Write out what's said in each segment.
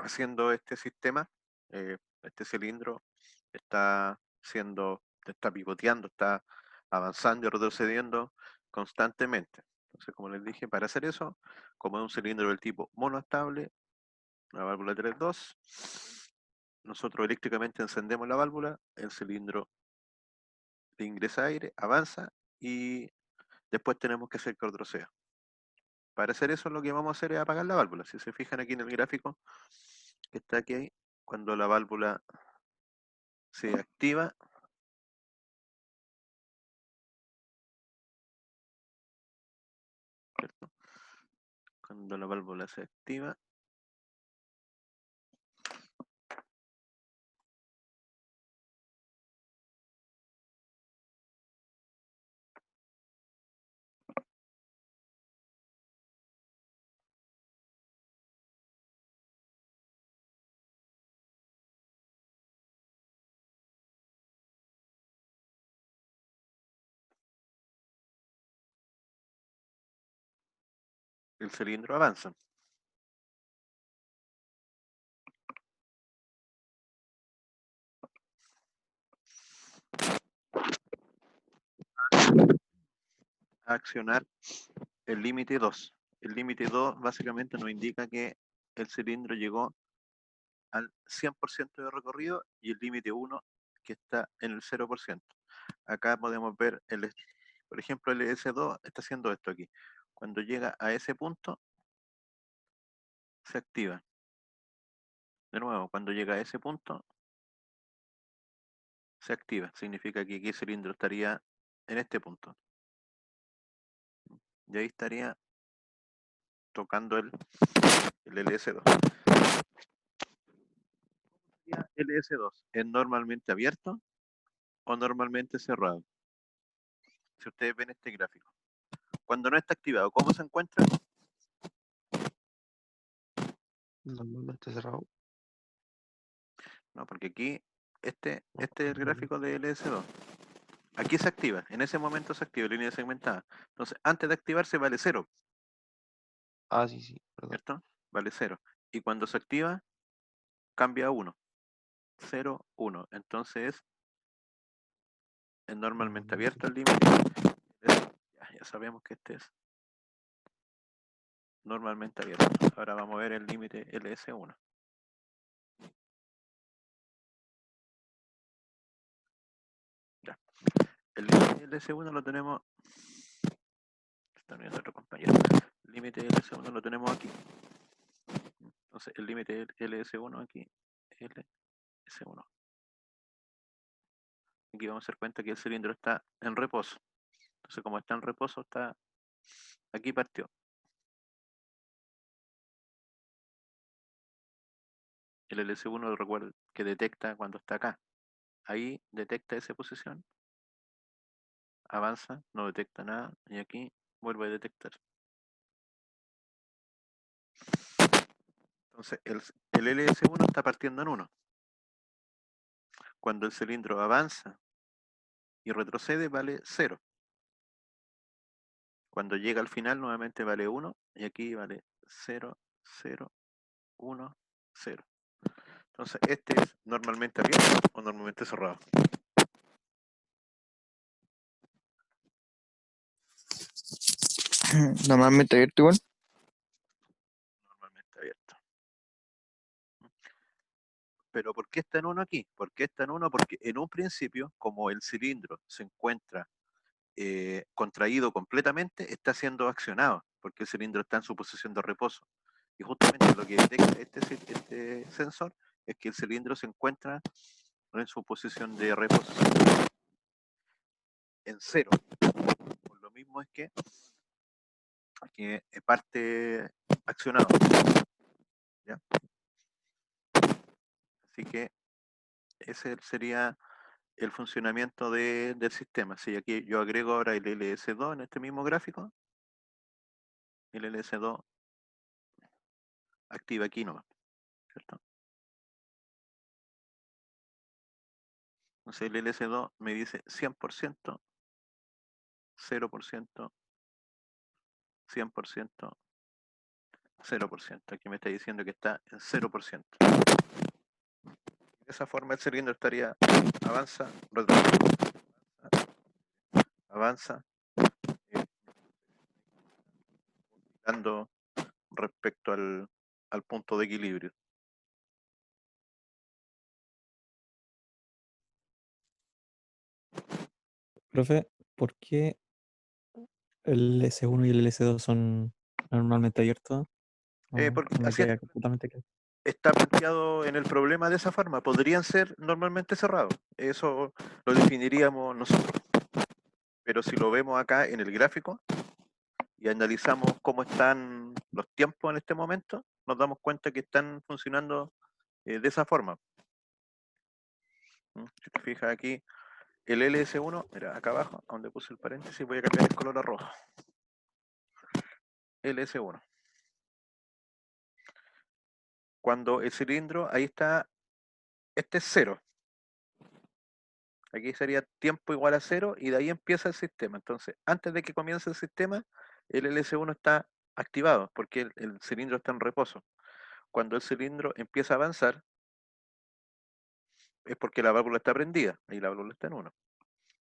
haciendo este sistema, este cilindro está pivoteando, está avanzando y retrocediendo constantemente. Entonces, como les dije, para hacer eso, como es un cilindro del tipo monoestable, la válvula 3.2, nosotros eléctricamente encendemos la válvula, el cilindro le ingresa aire, avanza y después tenemos que hacer que retroceda. Para hacer eso lo que vamos a hacer es apagar la válvula. Si se fijan aquí en el gráfico que está aquí, cuando la válvula se activa, ¿cierto? Cuando la válvula se activa, el cilindro avanza. A accionar el límite 2. El límite 2 básicamente nos indica que el cilindro llegó al 100% de recorrido y el límite 1 que está en el 0%. Acá podemos ver, por ejemplo, el S2 está haciendo esto aquí. Cuando llega a ese punto, se activa. De nuevo, cuando llega a ese punto, se activa. Significa que aquí el cilindro estaría en este punto. Y ahí estaría tocando el LS2. El LS2 es normalmente abierto o normalmente cerrado. Si ustedes ven este gráfico. Cuando no está activado, ¿cómo se encuentra? Normalmente cerrado. No, porque aquí, este es el gráfico de LS2. Aquí se activa, en ese momento se activa línea segmentada. Entonces, antes de activarse vale 0, Ah, sí, sí, perdón. ¿cierto? Vale 0. Y cuando se activa, cambia a 1. 0, 1. Entonces es normalmente abierto el límite. Ya sabemos que este es normalmente abierto. Ahora vamos a ver el límite LS1. Ya. El límite LS1 lo tenemos. Está viendo otro compañero. El límite LS1 lo tenemos aquí. Entonces el límite LS1 aquí. LS1. Aquí vamos a dar cuenta que el cilindro está en reposo. Entonces, como está en reposo, está aquí partió. El LS1 recuerda que detecta cuando está acá. Ahí detecta esa posición, avanza, no detecta nada, y aquí vuelve a detectar. Entonces, el LS1 está partiendo en 1. Cuando el cilindro avanza y retrocede, vale 0. Cuando llega al final, nuevamente vale 1, y aquí vale 0, 0, 1, 0. Entonces, este es normalmente abierto o normalmente cerrado. Normalmente abierto igual. Normalmente abierto. Pero ¿por qué está en 1 aquí? ¿Por qué está en 1? Porque en un principio, como el cilindro se encuentra contraído completamente, está siendo accionado, porque el cilindro está en su posición de reposo. Y justamente lo que detecta este sensor es que el cilindro se encuentra en su posición de reposo en 0. Por lo mismo es que parte accionado. ¿Ya? Así que ese sería el funcionamiento del sistema. Si aquí yo agrego ahora el LS2 en este mismo gráfico, el LS2 activa aquí nomás, ¿cierto? Entonces el LS2 me dice 100%, 0%, 100%, 0%. Aquí me está diciendo que está en 0%. De esa forma el cilindro estaría avanza, retrocede, avanza, dando respecto al punto de equilibrio. Profe, ¿por qué el S1 y el LS2 son normalmente abiertos? Porque No me así queda completamente claro. está planteado en el problema de esa forma. Podrían ser normalmente cerrados. Eso lo definiríamos nosotros. Pero si lo vemos acá en el gráfico y analizamos cómo están los tiempos en este momento, nos damos cuenta que están funcionando de esa forma. Si te fijas aquí, el LS1, mira, acá abajo, donde puse el paréntesis, voy a cambiar el color a rojo. LS1. Cuando el cilindro, ahí está, este es 0. Aquí sería tiempo igual a 0 y de ahí empieza el sistema. Entonces, antes de que comience el sistema, el LS1 está activado porque el cilindro está en reposo. Cuando el cilindro empieza a avanzar, es porque la válvula está prendida, y la válvula está en 1.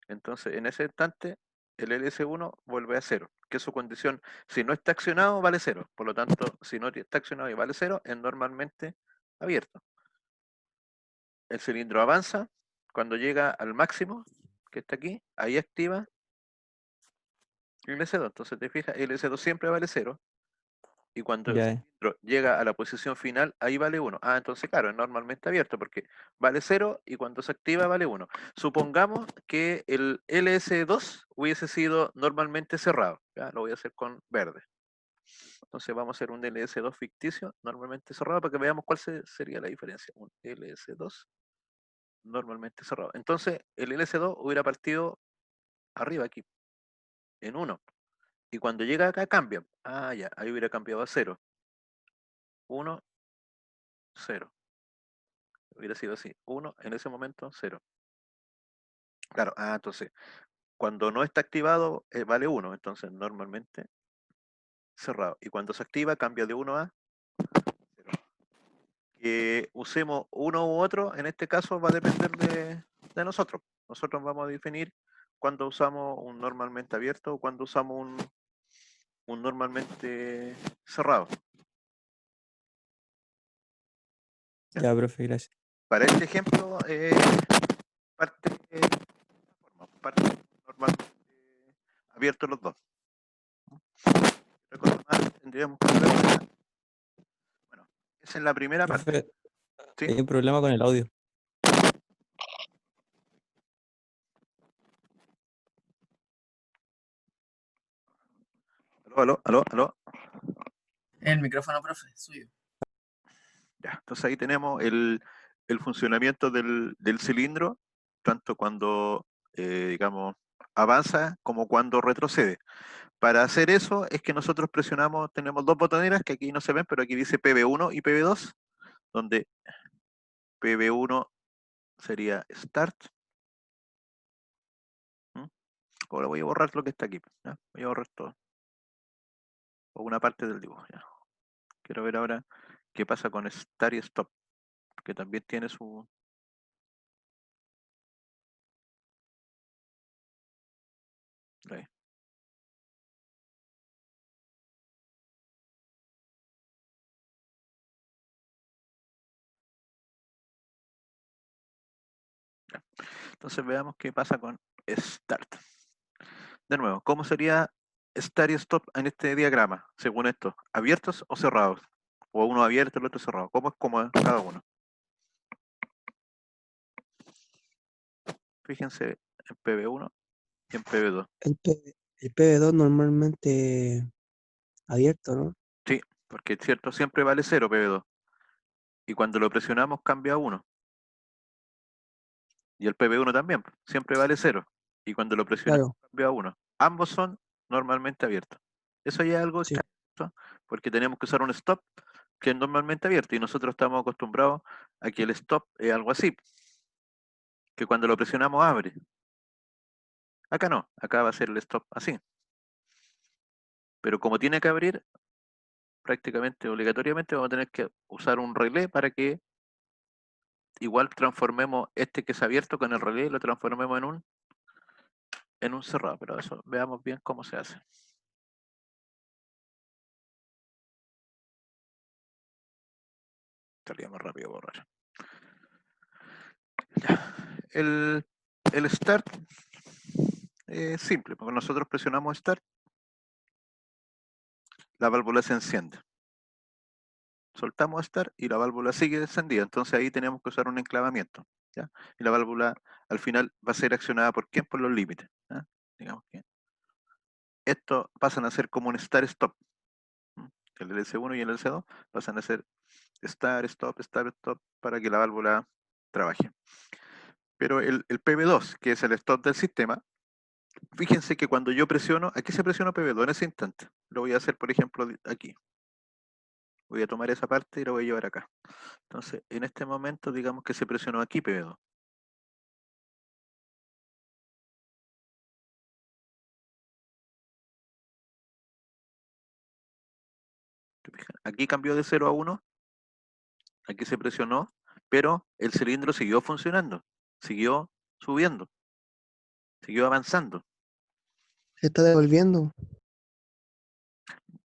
Entonces, en ese instante, el LS1 vuelve a 0, que es su condición. Si no está accionado, vale 0. Por lo tanto, si no está accionado y vale 0, es normalmente abierto. El cilindro avanza, cuando llega al máximo, que está aquí, ahí activa el S2. Entonces te fijas, el S2 siempre vale 0. Y cuando el Ya, cilindro llega a la posición final, ahí vale 1. Ah, entonces claro, es normalmente abierto porque vale 0 y cuando se activa vale 1. Supongamos que el LS2 hubiese sido normalmente cerrado. ¿Ya? Lo voy a hacer con verde. Entonces vamos a hacer un LS2 ficticio, normalmente cerrado, para que veamos cuál sería la diferencia. Un LS2 normalmente cerrado. Entonces el LS2 hubiera partido arriba aquí, en 1. Y cuando llega acá cambia. Ah, ya, ahí hubiera cambiado a 0. 1, 0. Hubiera sido así. 1, en ese momento 0. Claro, entonces, cuando no está activado, vale 1. Entonces, normalmente cerrado. Y cuando se activa, cambia de 1 a 0. Que usemos uno u otro, en este caso, va a depender de nosotros. Nosotros vamos a definir cuando usamos un normalmente abierto o cuando usamos un normalmente cerrado. ¿Ya? ya, profe, gracias. Para este ejemplo, parte normalmente abiertos los dos. Otra cosa más tendríamos que ver acá. Bueno, esa es la primera parte. Profe, ¿Sí? hay un problema con el audio. Aló, aló, aló, aló. El micrófono, profe, suyo. Ya, entonces ahí tenemos el funcionamiento del cilindro, tanto cuando, digamos, avanza como cuando retrocede. Para hacer eso es que nosotros presionamos, tenemos dos botoneras que aquí no se ven, pero aquí dice PB1 y PB2, donde PB1 sería Start. Ahora voy a borrar lo que está aquí. ¿Ya? Voy a borrar todo. O una parte del dibujo. ¿Ya? Quiero ver ahora qué pasa con Start y Stop, que también tiene su... Ahí. Ya. Entonces veamos qué pasa con Start. De nuevo, ¿cómo sería Start y Stop en este diagrama, según esto? ¿Abiertos o cerrados? O uno abierto, el otro cerrado. ¿Cómo es como cada uno? Fíjense en PB1 y en PB2. El PB2 normalmente abierto, ¿no? Sí, porque es cierto, siempre vale 0 PB2. Y cuando lo presionamos cambia a 1. Y el PB1 también, siempre vale 0. Y cuando lo presionamos Claro, cambia a 1. Ambos son normalmente abiertos. Eso ya es algo sí. extraño, ¿no? Porque tenemos que usar un stop que es normalmente abierto. Y nosotros estamos acostumbrados a que el stop es algo así, que cuando lo presionamos abre. Acá no, acá va a ser el stop así. Pero como tiene que abrir, prácticamente obligatoriamente vamos a tener que usar un relé para que igual transformemos este que es abierto con el relé y lo transformemos en un cerrado, pero eso veamos bien cómo se hace. Salía más rápido borrar. Ya. El start es simple, porque nosotros presionamos start, la válvula se enciende. Soltamos start y la válvula sigue encendida, entonces ahí tenemos que usar un enclavamiento, ¿ya? Y la válvula al final va a ser accionada por quién, por los límites, ¿ya? Digamos que estos pasan a ser como un start-stop. El LC1 y el LC2 pasan a ser start, stop, para que la válvula trabaje. Pero el PB2, que es el stop del sistema, fíjense que cuando yo presiono, aquí se presiona PB2 en ese instante. Lo voy a hacer, por ejemplo, aquí. Voy a tomar esa parte y la voy a llevar acá. Entonces, en este momento, digamos que se presionó aquí PB2. Aquí cambió de 0 a 1, aquí se presionó, pero el cilindro siguió funcionando, siguió subiendo, siguió avanzando. Se está devolviendo.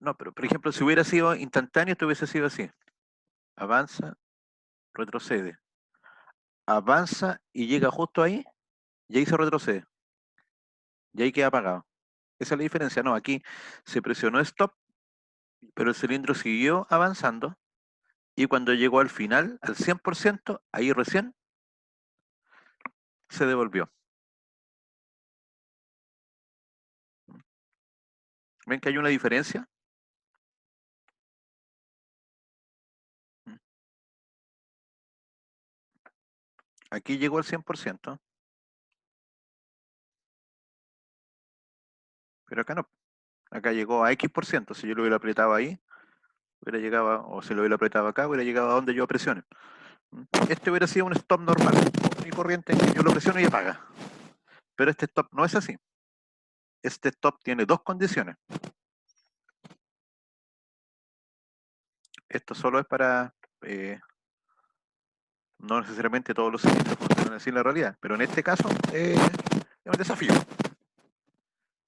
No, pero por ejemplo, si hubiera sido instantáneo, esto hubiese sido así. Avanza, retrocede. Avanza y llega justo ahí, y ahí se retrocede. Y ahí queda apagado. Esa es la diferencia. No, aquí se presionó stop, pero el cilindro siguió avanzando, y cuando llegó al final, al 100%, ahí recién se devolvió. ¿Ven que hay una diferencia? Aquí llegó al 100%, pero acá no. Acá llegó a X%. Si yo lo hubiera apretado ahí, hubiera llegado, o si lo hubiera apretado acá, hubiera llegado a donde yo presione. Este hubiera sido un stop normal, y corriente, en que yo lo presiono y apaga. Pero este stop no es así. Este stop tiene dos condiciones. Esto solo es para... no necesariamente todos los cilindros funcionan así en la realidad, pero en este caso es un desafío.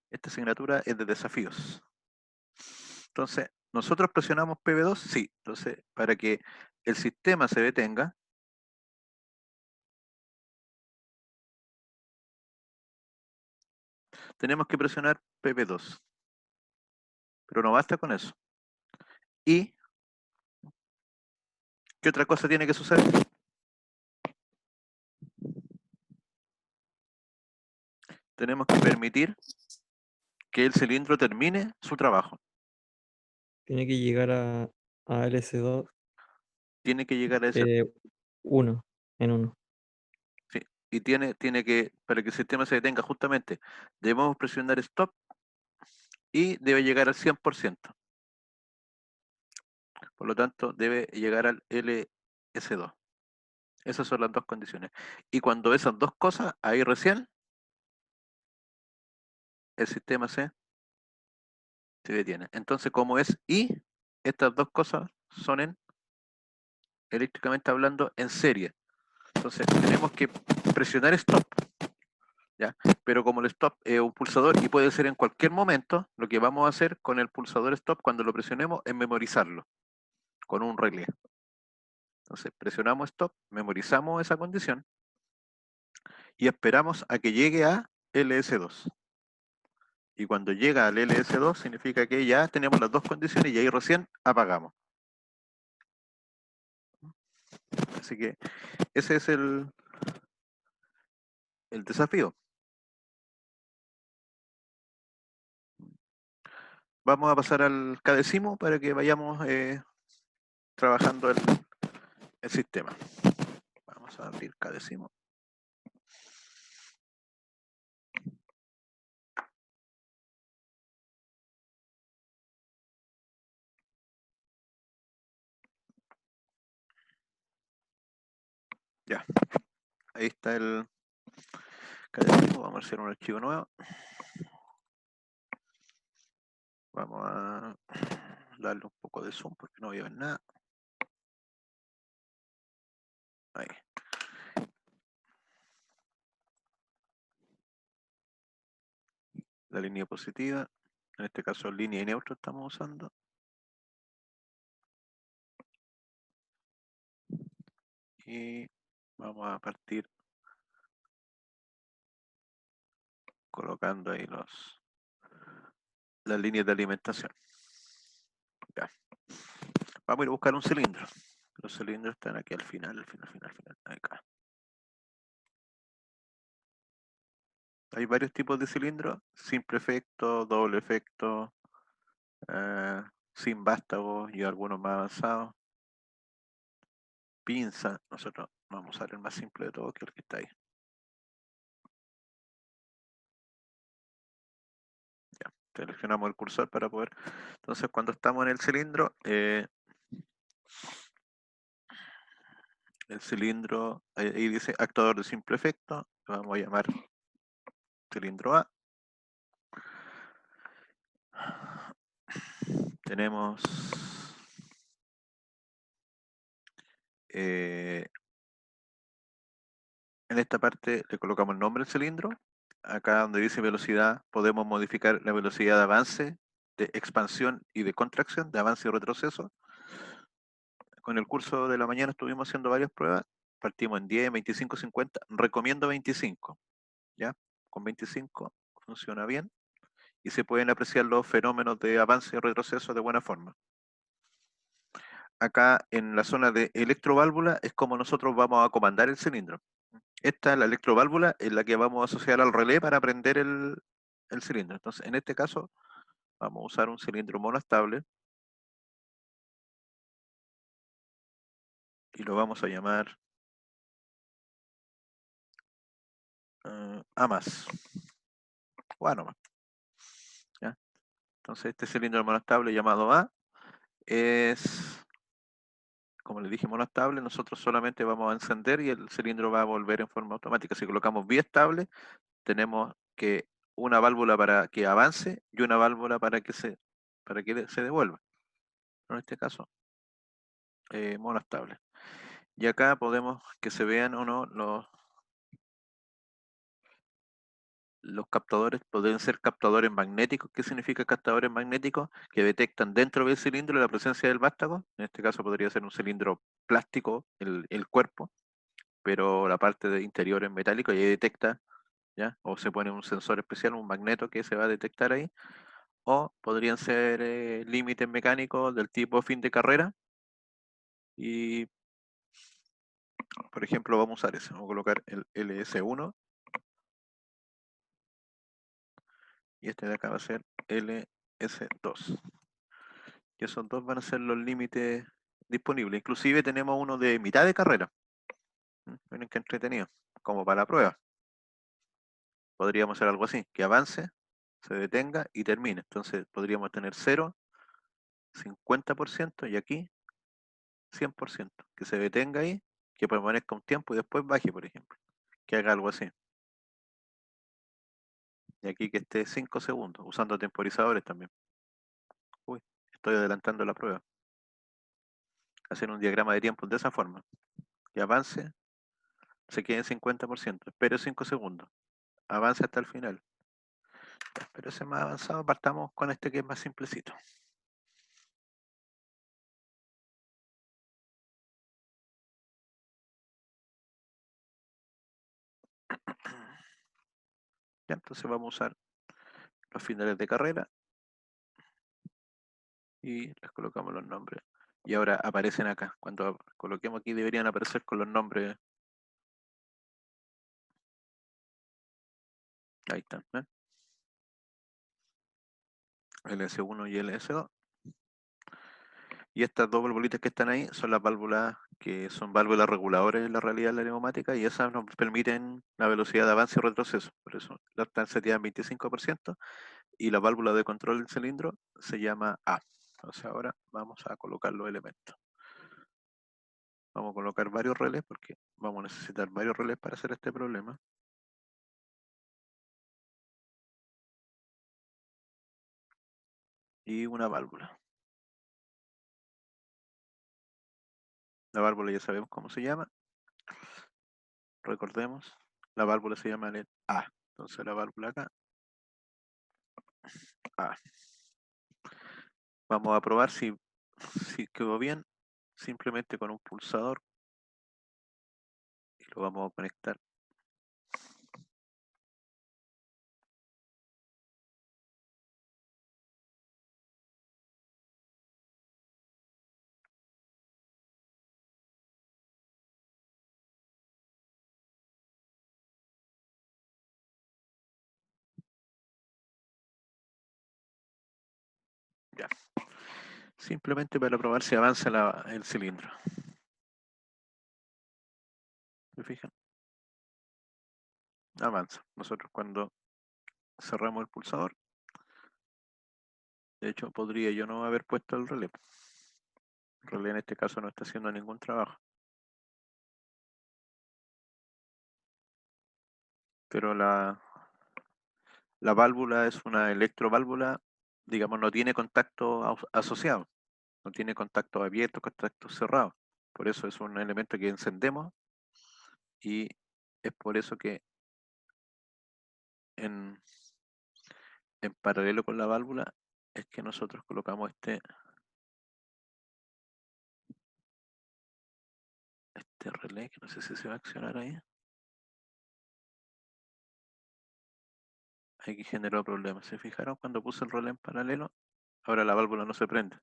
Esta asignatura es de desafíos. Entonces, ¿nosotros presionamos PB2? Sí. Entonces, para que el sistema se detenga, tenemos que presionar PB2. Pero no basta con eso. ¿Y qué otra cosa tiene que suceder? Tenemos que permitir que el cilindro termine su trabajo. Tiene que llegar a LS2 Tiene que llegar a ese... 1 en 1. Sí, y tiene que, para que el sistema se detenga justamente, debemos presionar stop y debe llegar al 100%. Por lo tanto, debe llegar al LS2. Esas son las dos condiciones. Y cuando esas dos cosas, ahí recién el sistema se detiene. Entonces, como es y, estas dos cosas son eléctricamente hablando, en serie. Entonces, tenemos que presionar stop, ¿ya? Pero como el stop es un pulsador y puede ser en cualquier momento, lo que vamos a hacer con el pulsador stop cuando lo presionemos es memorizarlo con un relé. Entonces, presionamos stop, memorizamos esa condición y esperamos a que llegue a LS2. Y cuando llega al LS2 significa que ya tenemos las dos condiciones y ahí recién apagamos. Así que ese es el desafío. Vamos a pasar al cadecimo para que vayamos trabajando el sistema. Vamos a abrir cadecimo. Ya, ahí está el cadecimo. Vamos a hacer un archivo nuevo. Vamos a darle un poco de zoom porque no voy a ver nada. Ahí. La línea positiva, en este caso línea y neutro estamos usando. Y vamos a partir colocando ahí las líneas de alimentación. Ya. Vamos a ir a buscar un cilindro. Los cilindros están aquí al final, acá. Hay varios tipos de cilindros, simple efecto, doble efecto, sin vástagos y algunos más avanzados. Pinza, nosotros vamos a usar el más simple de todos, que es el que está ahí. Ya, seleccionamos el cursor para poder. Entonces, cuando estamos en el cilindro, el cilindro, ahí dice actuador de simple efecto, lo vamos a llamar cilindro A. Tenemos en esta parte le colocamos el nombre del cilindro. Acá donde dice velocidad podemos modificar la velocidad de avance, de expansión y de contracción, de avance y retroceso. Con el curso de la mañana estuvimos haciendo varias pruebas. Partimos en 10, 25, 50. Recomiendo 25. ¿Ya? Con 25 funciona bien y se pueden apreciar los fenómenos de avance y retroceso de buena forma. Acá en la zona de electroválvula es como nosotros vamos a comandar el cilindro. Esta es la electroválvula en la que vamos a asociar al relé para prender el cilindro. Entonces, en este caso, vamos a usar un cilindro monoestable y lo vamos a llamar A más. O A nomás. ¿Ya? Entonces, este cilindro monoestable llamado A es, como les dije, monoestable. Nosotros solamente vamos a encender y el cilindro va a volver en forma automática. Si colocamos biestable, tenemos que una válvula para que avance y una válvula para que se devuelva. En este caso, monoestable. Y acá podemos que se vean o no los captadores. Pueden ser captadores magnéticos. ¿Qué significa captadores magnéticos? Que detectan dentro del cilindro la presencia del vástago. En este caso podría ser un cilindro plástico, el cuerpo, pero la parte de interior es metálico y ahí detecta, ¿ya? O se pone un sensor especial, un magneto que se va a detectar ahí. O podrían ser límites mecánicos del tipo fin de carrera. Y, por ejemplo, vamos a usar ese. Vamos a colocar el LS1. Y este de acá va a ser LS2. Y esos dos van a ser los límites disponibles. Inclusive tenemos uno de mitad de carrera. Miren qué entretenido. Como para la prueba. Podríamos hacer algo así. Que avance, se detenga y termine. Entonces podríamos tener 0, 50% y aquí 100%. Que se detenga ahí, que permanezca un tiempo y después baje, por ejemplo. Que haga algo así. Y aquí que esté 5 segundos, usando temporizadores también. Uy, estoy adelantando la prueba. Hacer un diagrama de tiempos de esa forma. Que avance, se quede en 50%. Espere 5 segundos. Avance hasta el final. Pero ese más avanzado, partamos con este que es más simplecito. Ya, entonces vamos a usar los finales de carrera y les colocamos los nombres. Y ahora aparecen acá. Cuando coloquemos aquí deberían aparecer con los nombres. Ahí están. LS1 y LS2. Y estas dos válvulitas que están ahí son las válvulas que son válvulas reguladoras en la realidad de la neumática y esas nos permiten la velocidad de avance y retroceso. Por eso la están seteadas en 25% y la válvula de control del cilindro se llama A. Entonces ahora vamos a colocar los elementos. Vamos a colocar varios relés porque vamos a necesitar varios relés para hacer este problema. Y una válvula. La válvula ya sabemos cómo se llama. Recordemos, la válvula se llama LED A. Entonces la válvula acá, A. Vamos a probar si quedó bien, simplemente con un pulsador. Y lo vamos a conectar. Ya. Simplemente para probar si avanza el cilindro. ¿Se fijan? Avanza. Nosotros cuando cerramos el pulsador, de hecho podría yo no haber puesto el relé. El relé en este caso no está haciendo ningún trabajo. Pero la válvula es una electroválvula, digamos, no tiene contacto asociado. No tiene contacto abierto, contacto cerrado. Por eso es un elemento que encendemos y es por eso que en paralelo con la válvula es que nosotros colocamos este relé, que no sé si se va a accionar ahí. Aquí generó problemas. ¿Se fijaron cuando puse el relé en paralelo? Ahora la válvula no se prende.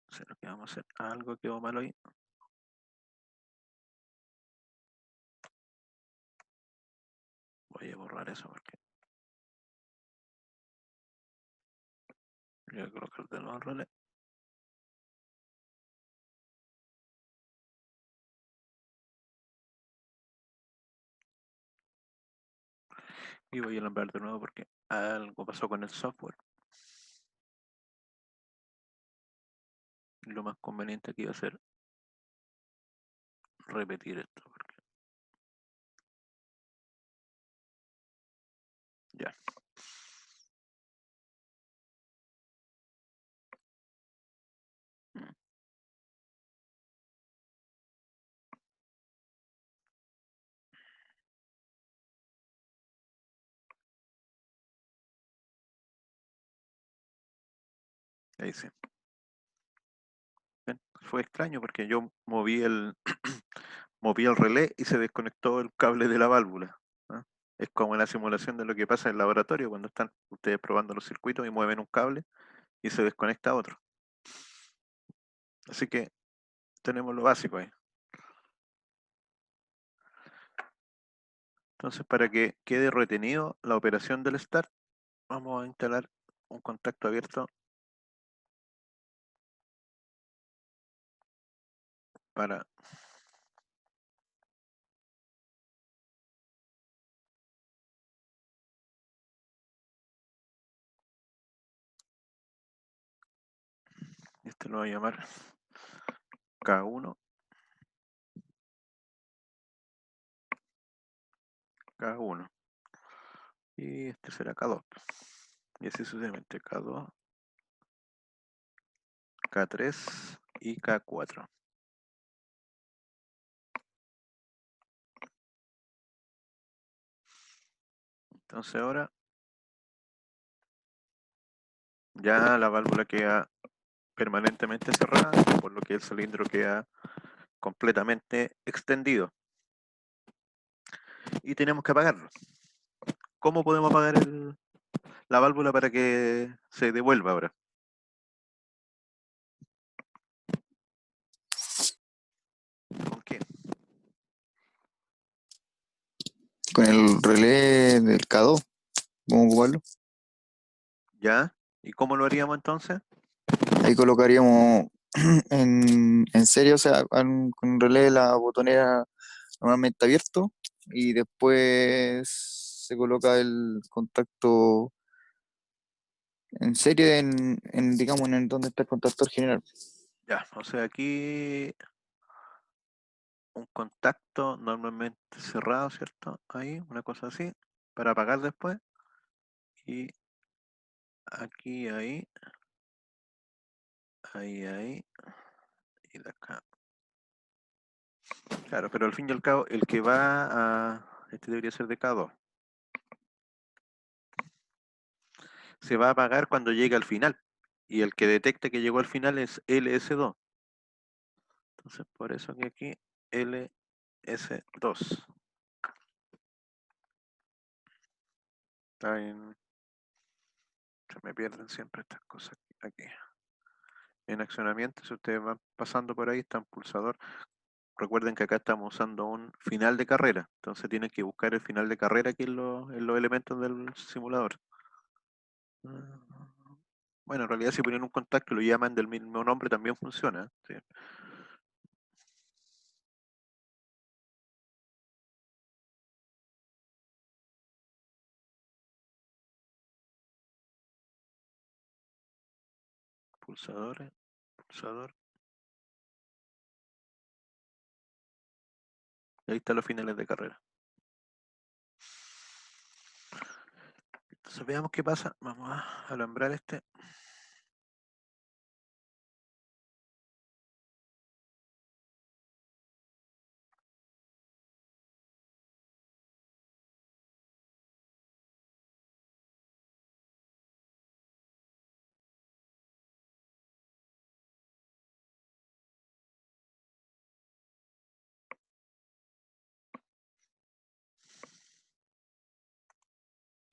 O sea, lo que vamos a hacer, algo quedó mal ahí. Voy a borrar eso porque voy a colocar de nuevo el relé. Y voy a nombrar de nuevo porque algo pasó con el software. Lo más conveniente aquí va a ser repetir esto. Porque ya. Mm. Ahí sí. Ven, fue extraño porque yo moví moví el relé y se desconectó el cable de la válvula. ¿Ah? Es como en la simulación de lo que pasa en el laboratorio cuando están ustedes probando los circuitos y mueven un cable y se desconecta otro. Así que tenemos lo básico ahí. Entonces, para que quede retenido la operación del start, vamos a instalar un contacto abierto para este lo voy a llamar K1, K1 y este será K2 y así sucesivamente K2, K3 y K4. Entonces ahora ya la válvula queda permanentemente cerrada, por lo que el cilindro queda completamente extendido. Y tenemos que apagarlo. ¿Cómo podemos apagar la válvula para que se devuelva ahora? ¿Con qué? Con el relé del K2, ¿cómo ocuparlo? ¿Ya? ¿Y cómo lo haríamos entonces? Ahí colocaríamos en serie, o sea, con un relé la botonera normalmente abierto y después se coloca el contacto en serie digamos, en donde está el contactor general. Ya, o sea, aquí un contacto normalmente cerrado, ¿cierto? Ahí, una cosa así, para apagar después. Y aquí, ahí, ahí, y de acá. Claro, pero al fin y al cabo, el que va a... Este debería ser de K2. Se va a apagar cuando llegue al final. Y el que detecte que llegó al final es LS2. Entonces, por eso que aquí LS2. Está en... Se me pierden siempre estas cosas aquí. En accionamiento, si ustedes van pasando por ahí, está un pulsador. Recuerden que acá estamos usando un final de carrera. Entonces tienen que buscar el final de carrera aquí en los elementos del simulador. Bueno, en realidad si ponen un contacto y lo llaman del mismo nombre también funciona. ¿Sí? Pulsadores, pulsador. Y ahí están los finales de carrera. Entonces veamos qué pasa. Vamos a alambrar este.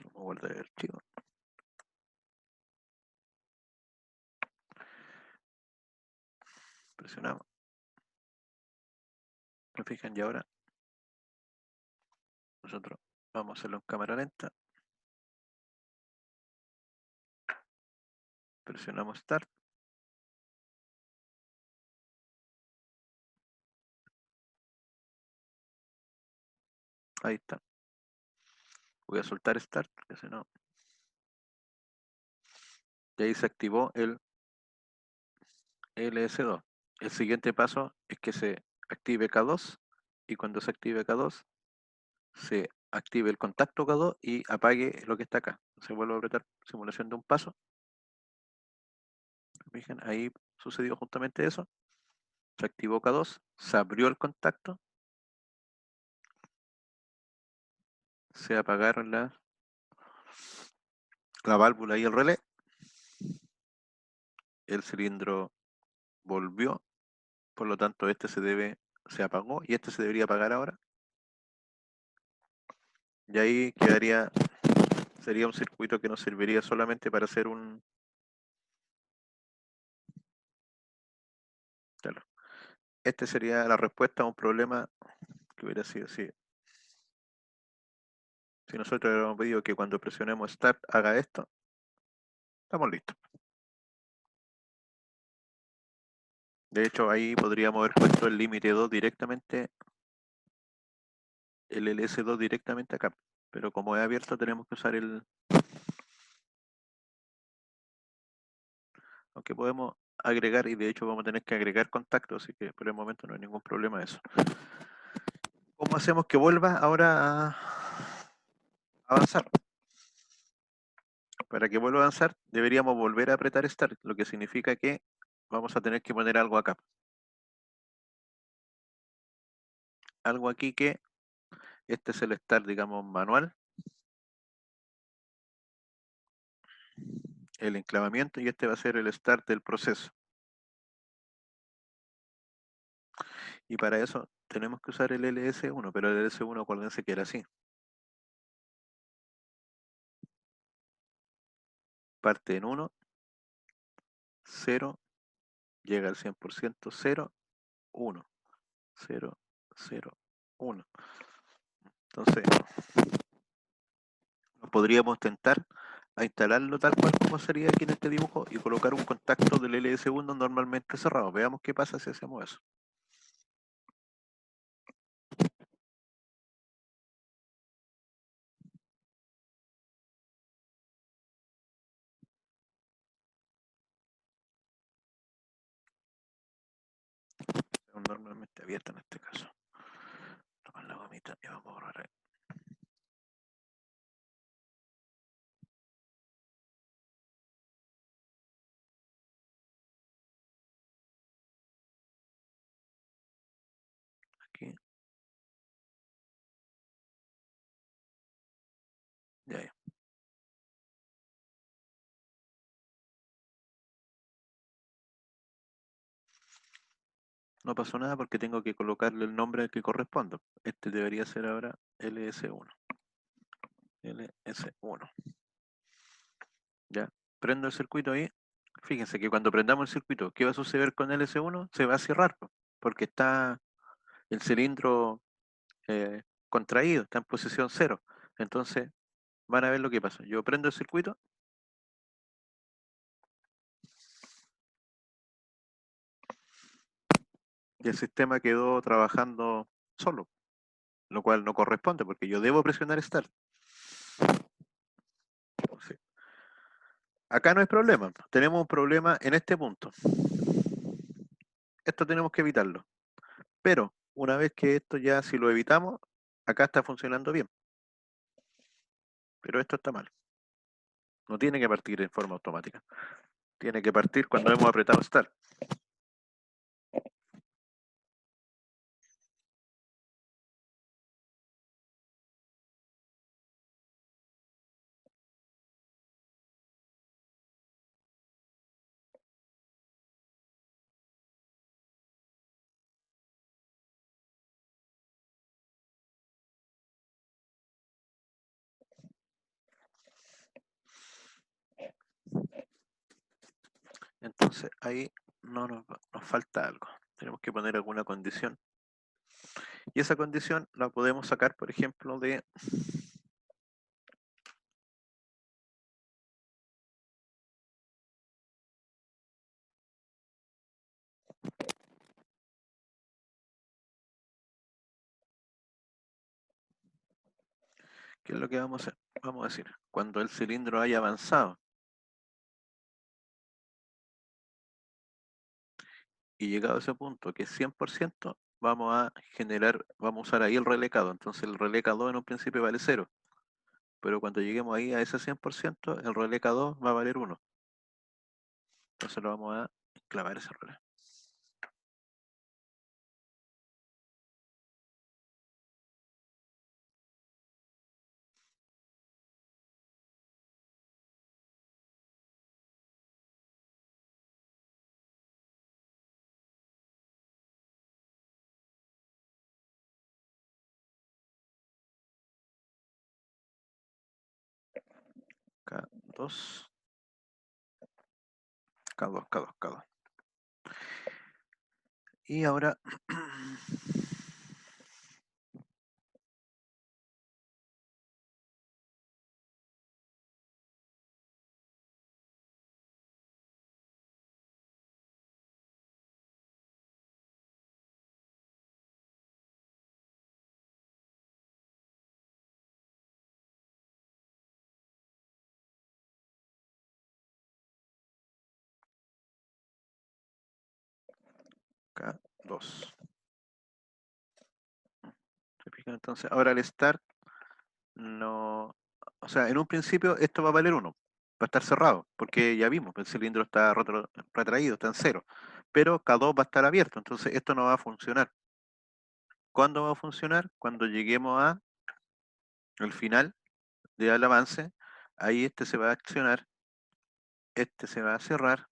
Vamos a guardar el archivo. Presionamos. ¿Me fijan? Y ahora nosotros vamos a hacerlo en cámara lenta. Presionamos Start. Ahí está. Voy a soltar Start, porque si no... Y ahí se activó el LS2. El siguiente paso es que se active K2 y cuando se active K2 se active el contacto K2 y apague lo que está acá. Se vuelve a apretar simulación de un paso. Fijan, ahí sucedió justamente eso. Se activó K2, se abrió el contacto, se apagaron la válvula y el relé. El cilindro volvió, por lo tanto este se apagó y este se debería apagar ahora. Y ahí sería un circuito que nos serviría solamente para hacer un... Claro. Este sería la respuesta a un problema que hubiera sido así. Si nosotros hubiéramos pedido que cuando presionemos Start haga esto, estamos listos. De hecho, ahí podríamos haber puesto el límite 2 directamente, el LS2 directamente acá. Pero como es abierto, tenemos que usar el... Aunque podemos agregar, y de hecho vamos a tener que agregar contactos, así que por el momento no hay ningún problema de eso. ¿Cómo hacemos que vuelva ahora a avanzar? Para que vuelva a avanzar, deberíamos volver a apretar Start, lo que significa que vamos a tener que poner algo acá. Algo aquí que, este es el Start, digamos, manual. El enclavamiento y este va a ser el Start del proceso. Y para eso tenemos que usar el LS1, pero el LS1 acuérdense que era así. Parte en 1, 0, llega al 100%, 0, 1, 0, 0, 1. Entonces, podríamos tentar a instalarlo tal cual como sería aquí en este dibujo y colocar un contacto del LS1 normalmente cerrado. Veamos qué pasa si hacemos eso. Normalmente abierta en este caso. Tomar la gomita y vamos a borrar. No pasó nada porque tengo que colocarle el nombre que corresponda. Este debería ser ahora LS1. LS1. Ya. Prendo el circuito ahí. Fíjense que cuando prendamos el circuito, ¿qué va a suceder con LS1? Se va a cerrar, porque está el cilindro contraído, está en posición cero. Entonces, van a ver lo que pasa. Yo prendo el circuito. Y el sistema quedó trabajando solo, lo cual no corresponde porque yo debo presionar Start. Sí. Acá no hay problema, tenemos un problema en este punto. Esto tenemos que evitarlo. Pero una vez que esto ya, si lo evitamos, acá está funcionando bien. Pero esto está mal. No tiene que partir en forma automática. Tiene que partir cuando hemos apretado Start. Entonces ahí no nos falta algo. Tenemos que poner alguna condición. Y esa condición la podemos sacar, por ejemplo, de ¿qué es lo que vamos a hacer? Vamos a decir, cuando el cilindro haya avanzado y llegado a ese punto que es 100%, vamos a generar, vamos a usar ahí el relé K2. Entonces el relé K2 en un principio vale 0, pero cuando lleguemos ahí a ese 100%, el relé K2 va a valer 1. Entonces lo vamos a clavar ese relé. K2, K2, K2, K2. Y ahora K2. ¿Se fijan? Entonces ahora el start no, o sea, en un principio esto va a valer 1, va a estar cerrado, porque ya vimos, el cilindro está retraído, está en 0, pero K2 va a estar abierto, entonces esto no va a funcionar. ¿Cuándo va a funcionar? Cuando lleguemos a el final del avance, ahí este se va a accionar, este se va a cerrar,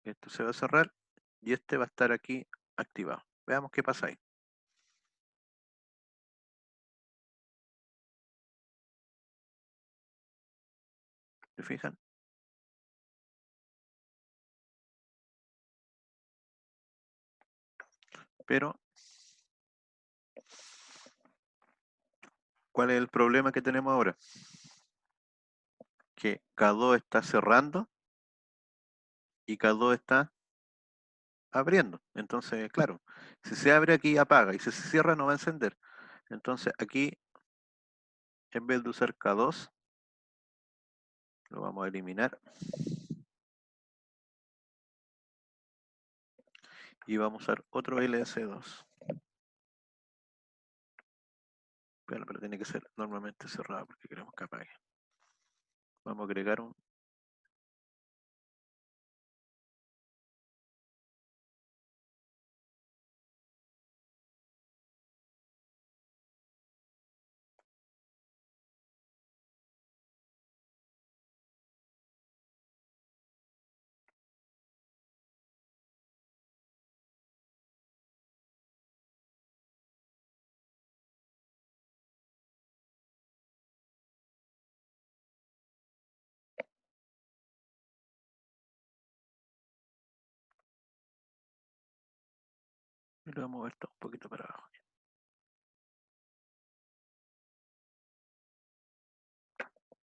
esto se va a cerrar, y este va a estar aquí activado. Veamos qué pasa ahí. ¿Se fijan? Pero, ¿cuál es el problema que tenemos ahora? Que K2 está cerrando y K2 está abriendo. Entonces, claro, si se abre aquí apaga y si se cierra no va a encender. Entonces aquí, en vez de usar K2, lo vamos a eliminar. Y vamos a usar otro LS2. Pero tiene que ser normalmente cerrado porque queremos que apague. Vamos a agregar un Y lo voy a mover todo un poquito para abajo.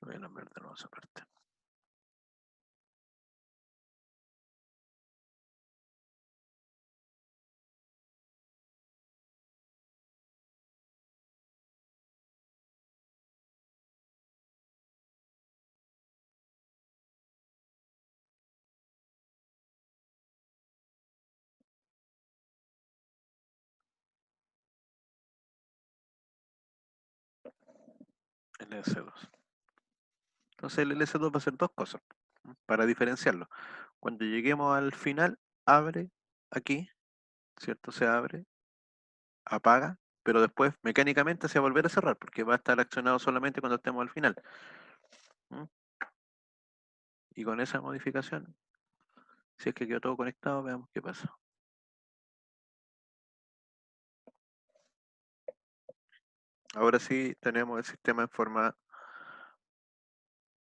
Voy a nombrar de nuevo esa parte. LS2. Entonces el LS2 va a hacer dos cosas para diferenciarlo. Cuando lleguemos al final, abre aquí, ¿cierto? Se abre, apaga, pero después mecánicamente se va a volver a cerrar porque va a estar accionado solamente cuando estemos al final. ¿Mm? Y con esa modificación, si es que quedó todo conectado, veamos qué pasa. Ahora sí tenemos el sistema en forma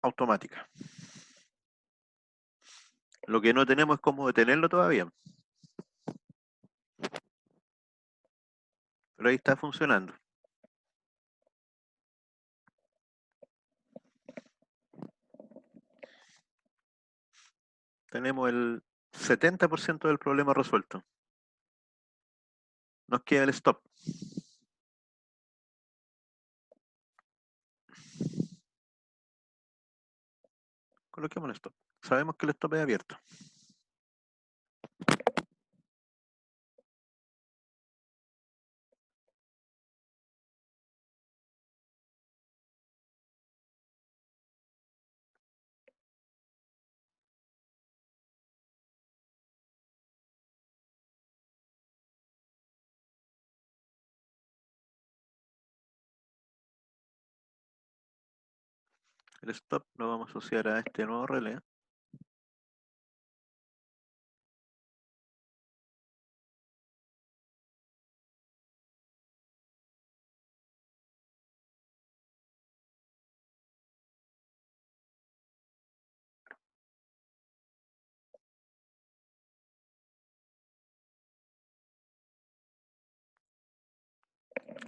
automática. Lo que no tenemos es cómo detenerlo todavía. Pero ahí está funcionando. Tenemos el 70% del problema resuelto. Nos queda el stop. Coloquemos el stop. Sabemos que el stop es abierto. El stop lo vamos a asociar a este nuevo relé.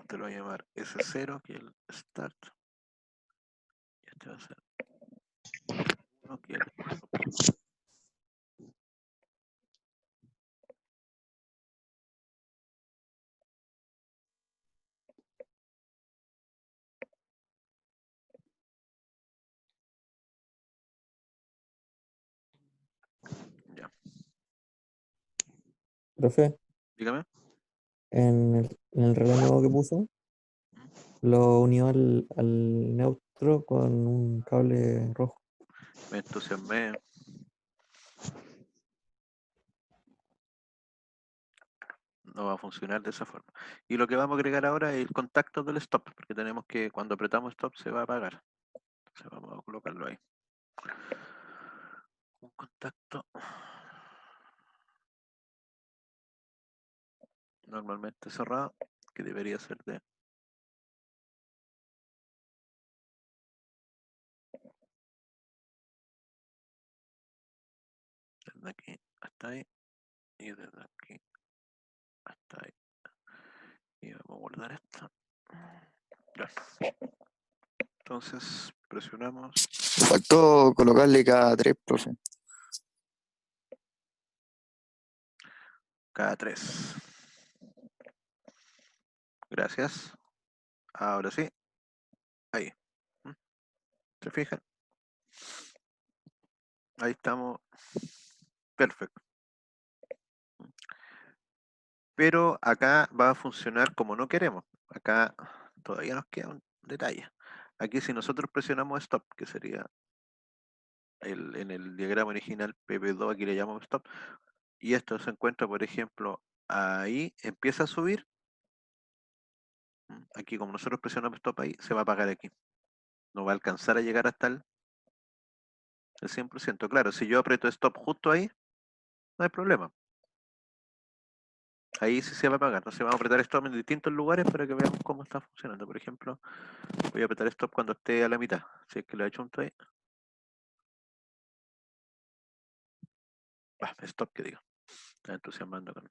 Este lo voy a llamar S0, que es el start. Y este va a ser 1, que es el stop. Ya, Profe, dígame. en el relé nuevo que puso, lo unió al neutro con un cable rojo. Me entusiasmé. No va a funcionar de esa forma. Y lo que vamos a agregar ahora es el contacto del stop, porque tenemos que, cuando apretamos stop, se va a apagar. Entonces vamos a colocarlo ahí. Un contacto. Normalmente cerrado, que debería ser de desde aquí hasta ahí y desde aquí hasta ahí. Y vamos a guardar esto. Ya. Entonces presionamos Faltó colocarle cada 3, profe. cada 3. Gracias. Ahora sí. Ahí. ¿Mm? ¿Se fijan? Ahí estamos. Perfecto. Pero acá va a funcionar como no queremos. Acá todavía nos queda un detalle. Aquí si nosotros presionamos stop, que sería en el diagrama original PP2, aquí le llamamos stop, y esto se encuentra, por ejemplo, ahí, empieza a subir. Aquí como nosotros presionamos stop ahí, se va a apagar aquí. No va a alcanzar a llegar hasta el 100%. Claro, si yo aprieto stop justo ahí, no hay problema. Ahí sí se va a apagar. Entonces vamos a apretar stop en distintos lugares para que veamos cómo está funcionando. Por ejemplo, voy a apretar stop cuando esté a la mitad. Si es que lo he hecho un ahí. Stop que digo. Está entusiasmando con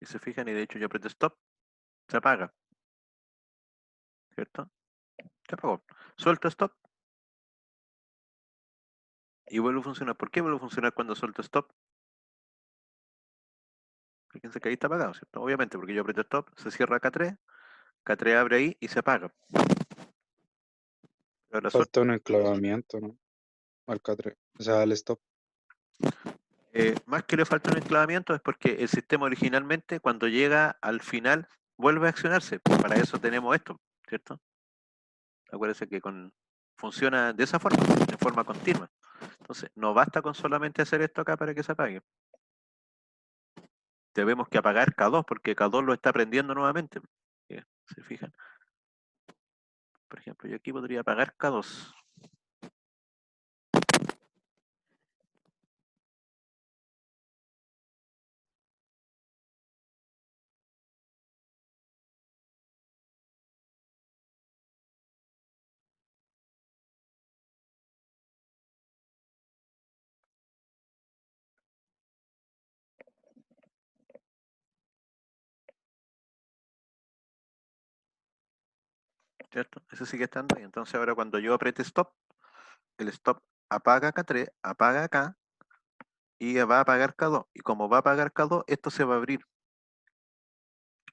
se fijan, y de hecho yo aprieto stop, se apaga. ¿Cierto? Se apagó. Suelto stop y vuelve a funcionar. ¿Por qué vuelve a funcionar cuando suelto stop? Fíjense que ahí está apagado, ¿cierto? Obviamente, porque yo aprieto stop, se cierra K3, K3 abre ahí y se apaga. Ahora Falta un enclavamiento, ¿no? Al K3, o sea, al stop. más que le falta un enclavamiento es porque el sistema originalmente, cuando llega al final, vuelve a accionarse. Para eso tenemos esto, ¿cierto? Acuérdense que funciona de esa forma, de forma continua. Entonces, no basta con solamente hacer esto acá para que se apague. Debemos que apagar K2 porque K2 lo está prendiendo nuevamente. ¿Se fijan? Por ejemplo, yo aquí podría apagar K2. ¿Cierto? Ese sigue estando ahí. Entonces ahora cuando yo apriete stop, el stop apaga K3, apaga acá y va a apagar K2. Y como va a apagar K2, esto se va a abrir.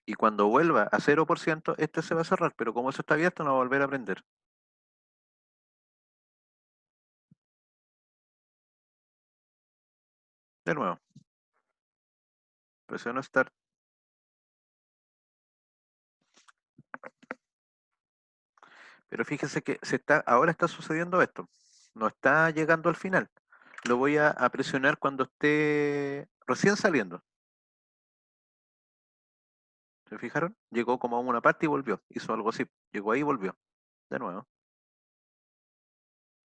Y cuando vuelva a 0%, este se va a cerrar. Pero como eso está abierto, no va a volver a prender. De nuevo. Presiono Start. Pero fíjese que ahora está sucediendo esto. No está llegando al final. Lo voy a presionar cuando esté recién saliendo. ¿Se fijaron? Llegó como a una parte y volvió. Hizo algo así. Llegó ahí y volvió. De nuevo.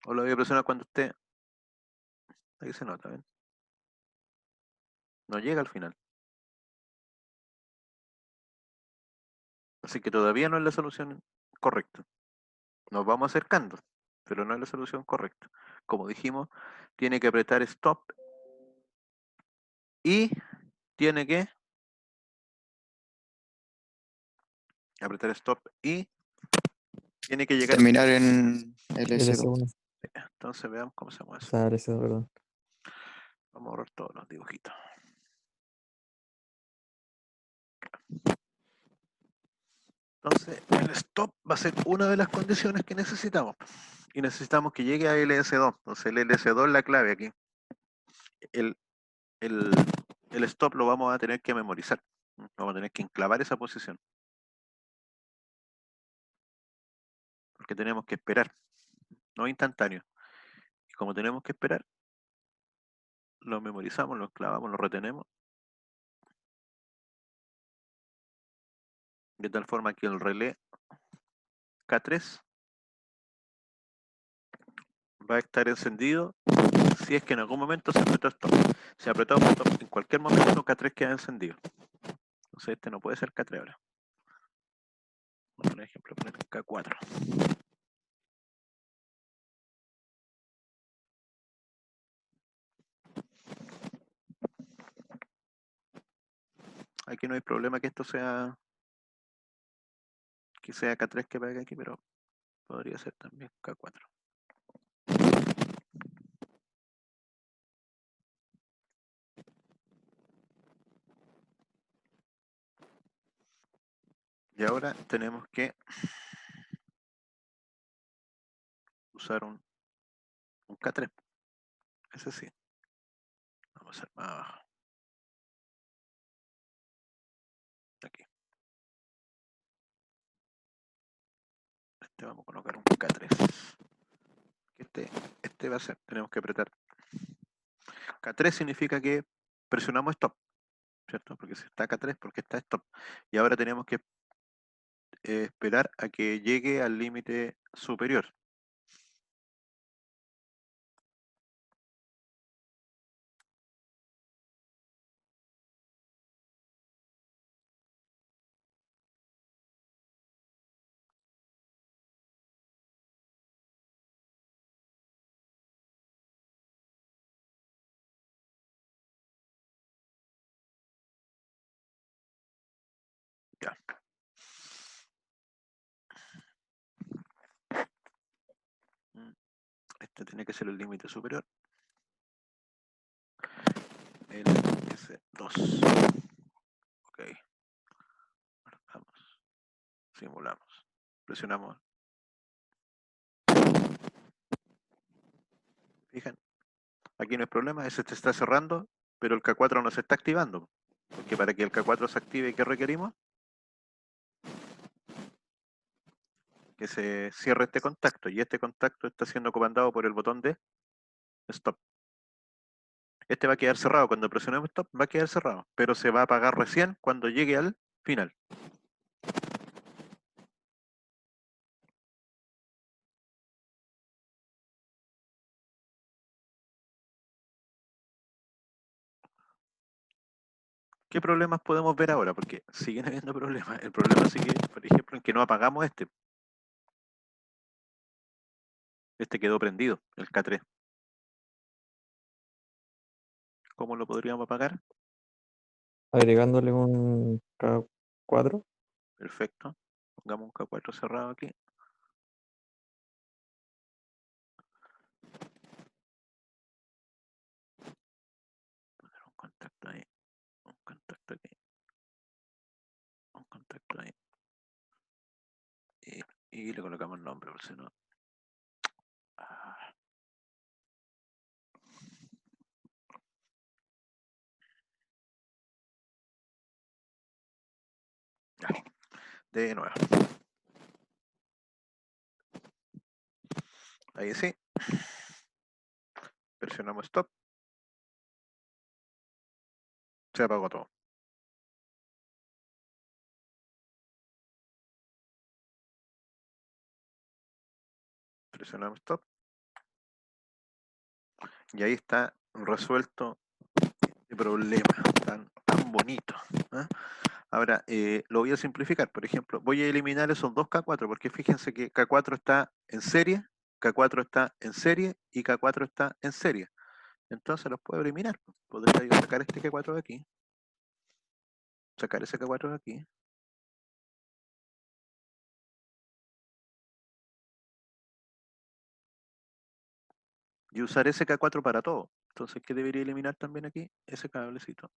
O lo voy a presionar cuando esté. Ahí se nota, ¿ven? No llega al final. Así que todavía no es la solución correcta. Nos vamos acercando, pero no es la solución correcta. Como dijimos, tiene que apretar stop y tiene que apretar stop y tiene que llegar. Terminar en LS2. LS1, Entonces veamos cómo se mueve o eso. sea, LS2, perdón. Vamos a borrar todos los dibujitos. Entonces, el stop va a ser una de las condiciones que necesitamos. Y necesitamos que llegue a LS2. Entonces, el LS2 es la clave aquí. El, el, el stop lo vamos a tener que memorizar. Vamos a tener que enclavar esa posición. Porque tenemos que esperar. No instantáneo. Y como tenemos que esperar, lo memorizamos, lo enclavamos, lo retenemos. De tal forma que el relé K3 va a estar encendido si es que en algún momento se apretó stop. Si apretó stop en cualquier momento, K3 queda encendido. Entonces este no puede ser K3 ahora. Por ejemplo, poner K4. Aquí no hay problema que esto sea K3 que pegue aquí, pero podría ser también K4. Y ahora tenemos que usar un K3. Ese sí. Vamos a hacer más abajo. Aquí. Este vamos a colocar un K3. Este va a ser, tenemos que apretar. K3 significa que presionamos stop, ¿cierto? Porque si está K3, porque está stop. Y ahora tenemos que esperar a que llegue al límite superior. Ya. Este tiene que ser el límite superior. El S2. Ok. Vamos. Simulamos. Presionamos. Fijan. Aquí no hay problema. Ese se está cerrando, pero el K4 no se está activando. Porque para que el K4 se active, ¿qué requerimos? Que se cierre este contacto. Y este contacto está siendo comandado por el botón de stop. Este va a quedar cerrado. Cuando presionemos stop, va a quedar cerrado. Pero se va a apagar recién cuando llegue al final. ¿Qué problemas podemos ver ahora? Porque siguen habiendo problemas. El problema sigue, por ejemplo, en que no apagamos este. Este quedó prendido, el K3. ¿Cómo lo podríamos apagar? Agregándole un K4. Perfecto. Pongamos un K4 cerrado aquí. Poner un contacto ahí. Un contacto aquí. Un contacto ahí. Y le colocamos el nombre, por si no. Ah. Ya. De nuevo. Ahí sí. Presionamos stop. Se apagó todo. Presionamos stop. Y ahí está resuelto el problema. Tan bonito. ¿Ah? Ahora, lo voy a simplificar. Por ejemplo, voy a eliminar esos dos K4, porque fíjense que K4 está en serie, K4 está en serie y K4 está en serie. Entonces los puedo eliminar. Podría yo sacar este K4 de aquí, sacar ese K4 de aquí, y usar ese K4 para todo. Entonces, ¿qué debería eliminar también aquí? Ese cablecito.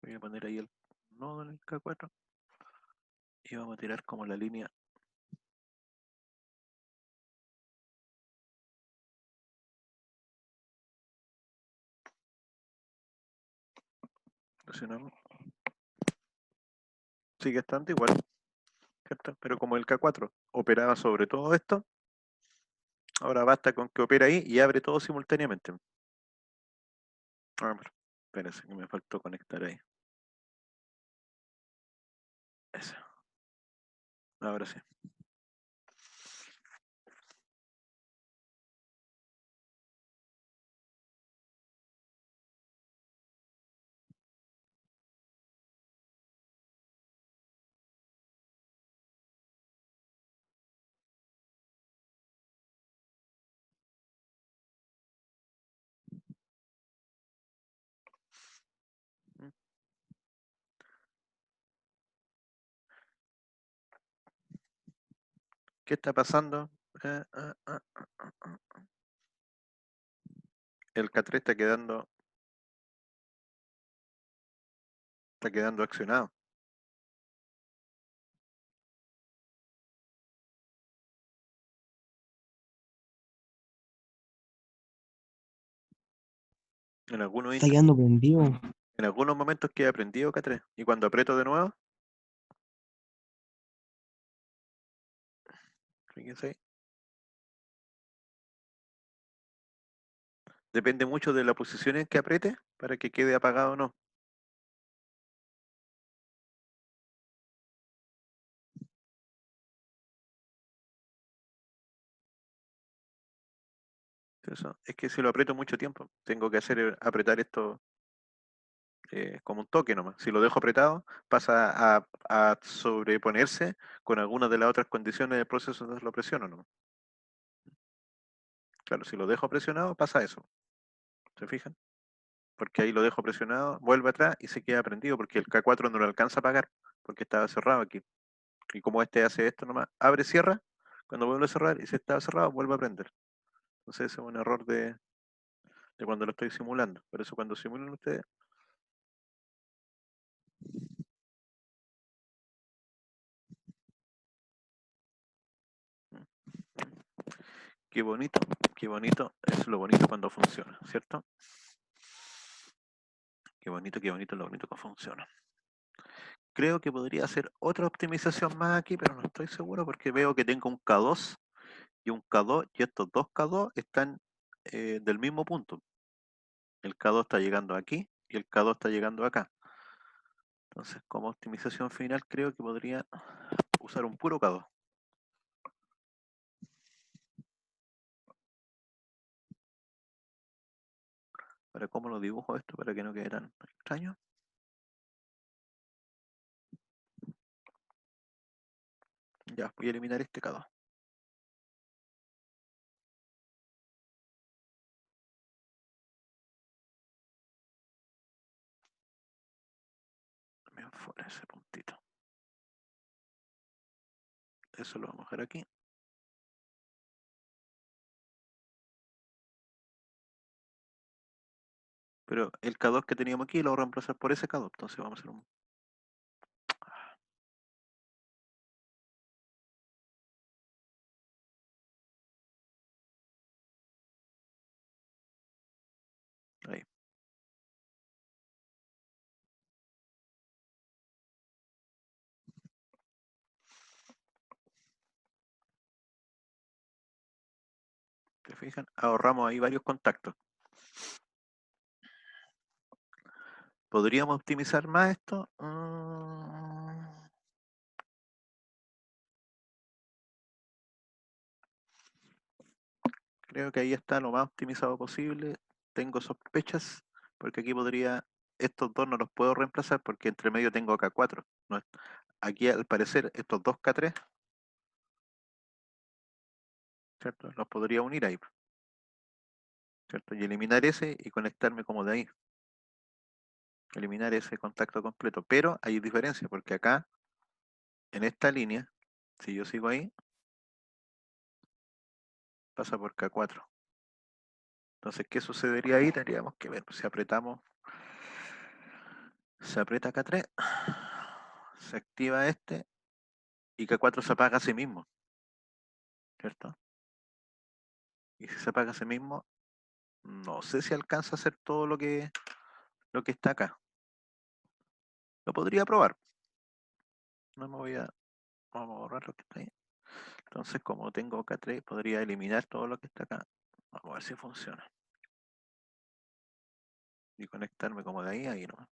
Voy a poner ahí el nodo en el K4 y vamos a tirar como la línea. Presionamos. Sigue estando igual, ¿cierto? Pero como el K4 operaba sobre todo esto, ahora basta con que opere ahí y abre todo simultáneamente. Ah, pero espérense que me faltó conectar ahí. Eso. Ahora sí. ¿Qué está pasando? El K3 está quedando accionado. En algunos, Está quedando prendido. en algunos momentos queda prendido K3. Y cuando aprieto de nuevo, fíjense ahí, depende mucho de la posición en que apriete para que quede apagado o no. Eso, es que si lo aprieto mucho tiempo, tengo que hacer apretar esto como un toque nomás. Si lo dejo apretado, pasa a sobreponerse con algunas de las otras condiciones del proceso donde lo presiono nomás. Claro, si lo dejo presionado, pasa eso. ¿Se fijan? porque ahí lo dejo presionado, vuelve atrás y se queda prendido, porque el K4 no lo alcanza a apagar, porque estaba cerrado aquí. Y como este hace esto nomás, abre, cierra, cuando vuelve a cerrar y si estaba cerrado, vuelve a prender. Entonces ese es un error de cuando lo estoy simulando. Por eso cuando simulan ustedes, qué bonito es lo bonito cuando funciona, ¿cierto? Qué bonito es lo bonito que funciona. Creo que podría hacer otra optimización más aquí, pero no estoy seguro porque veo que tengo un K2 y un K2 y estos dos K2 están del mismo punto. El K2 está llegando aquí y el K2 está llegando acá. Entonces, como optimización final, creo que podría usar un puro K2. Ahora, ¿cómo lo dibujo esto para que no quede tan extraño? Ya, voy a eliminar este K2. También fuera ese puntito. Eso lo vamos a dejar aquí. Pero el K2 que teníamos aquí lo voy a reemplazar por ese K2. Entonces vamos a hacer un... Ahí. ¿Se fijan? Ahorramos ahí varios contactos. ¿Podríamos optimizar más esto? Creo que ahí está lo más optimizado posible. Tengo sospechas, porque aquí podría... Estos dos no los puedo reemplazar porque entre medio tengo K4. No es- Aquí al parecer estos dos K3, ¿cierto? Los podría unir ahí, ¿cierto? Y eliminar ese y conectarme como de ahí. Eliminar ese contacto completo. Pero hay diferencia, porque acá, en esta línea, si yo sigo ahí, pasa por K4. Entonces, ¿qué sucedería ahí? Tendríamos que ver, si apretamos, se aprieta K3, se activa este, y K4 se apaga a sí mismo, ¿cierto? Y si se apaga a sí mismo, no sé si alcanza a hacer todo lo que está acá. Lo podría probar. No me voy a... Vamos a borrar lo que está ahí. Entonces, como tengo K3, podría eliminar todo lo que está acá. Vamos a ver si funciona. Y conectarme como de ahí a ahí nomás.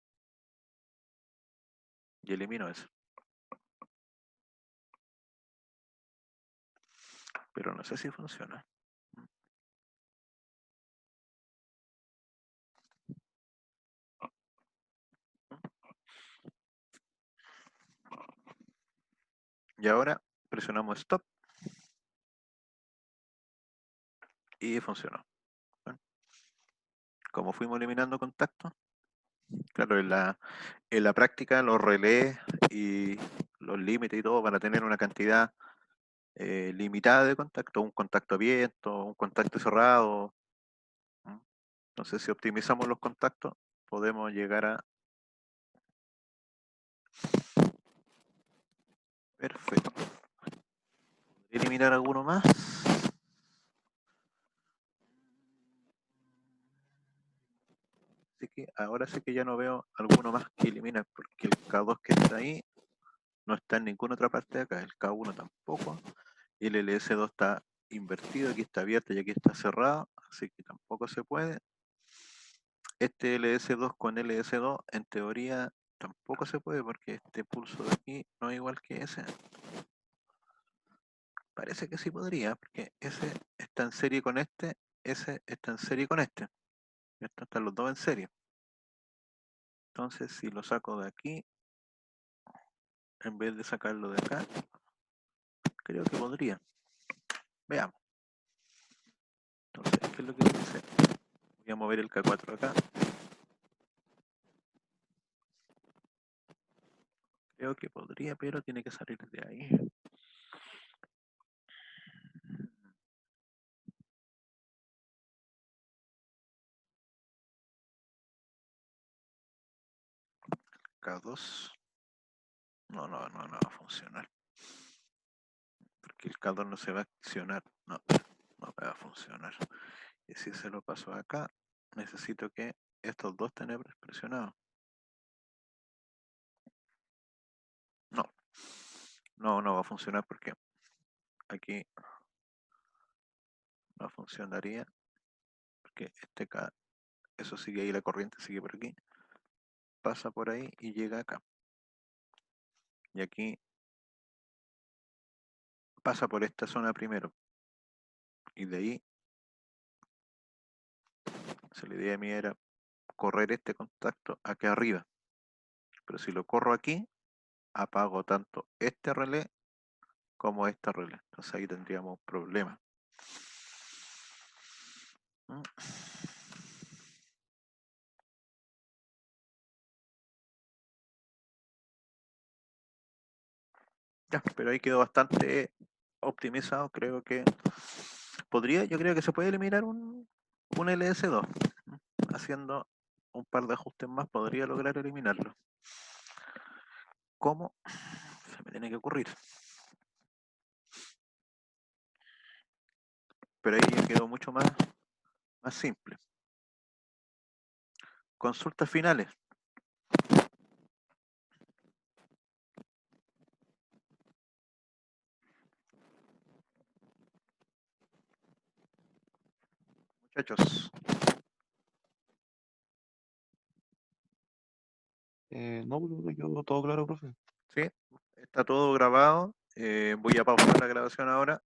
Y elimino eso. Pero no sé si funciona. Y ahora presionamos stop. Y funcionó. Bueno, como fuimos eliminando contactos, claro, en la práctica los relés y los límites y todo van a tener una cantidad limitada de contactos, un contacto abierto, un contacto cerrado. Entonces, si optimizamos los contactos, podemos llegar a... Perfecto. Eliminar alguno más. Así que ahora sí que ya no veo alguno más que eliminar, porque el K2 que está ahí no está en ninguna otra parte de acá, el K1 tampoco, y el LS2 está invertido, aquí está abierto y aquí está cerrado, así que tampoco se puede. Este LS2 con LS2 en teoría tampoco se puede porque este pulso de aquí no es igual que ese. Parece que sí podría, porque ese está en serie con este, ese está en serie con este. Estos están los dos en serie. Entonces, si lo saco de aquí, en vez de sacarlo de acá, creo que podría. Veamos. Entonces, ¿qué es lo que voy a hacer? Voy a mover el K4 acá. Creo que podría, pero tiene que salir de ahí. K2. No va a funcionar. Porque el K2 no se va a accionar. No va a funcionar. Y si se lo paso acá, necesito que estos dos tenebres presionados. No va a funcionar porque aquí no funcionaría. Porque este K, eso sigue ahí, la corriente sigue por aquí. Pasa por ahí y llega acá. Y aquí pasa por esta zona primero. Y de ahí, la idea mía era correr este contacto aquí arriba. Pero si lo corro aquí, apago tanto este relé como este relé. Entonces ahí tendríamos un problema. Ya, pero ahí quedó bastante optimizado. Creo que yo creo que se puede eliminar un LS2. Haciendo un par de ajustes más podría lograr eliminarlo. ¿Cómo? Se me tiene que ocurrir. Pero ahí ya quedó mucho más simple. Consultas finales. Muchachos. No, pero yo todo claro, profe. Sí, está todo grabado. Voy a pausar la grabación ahora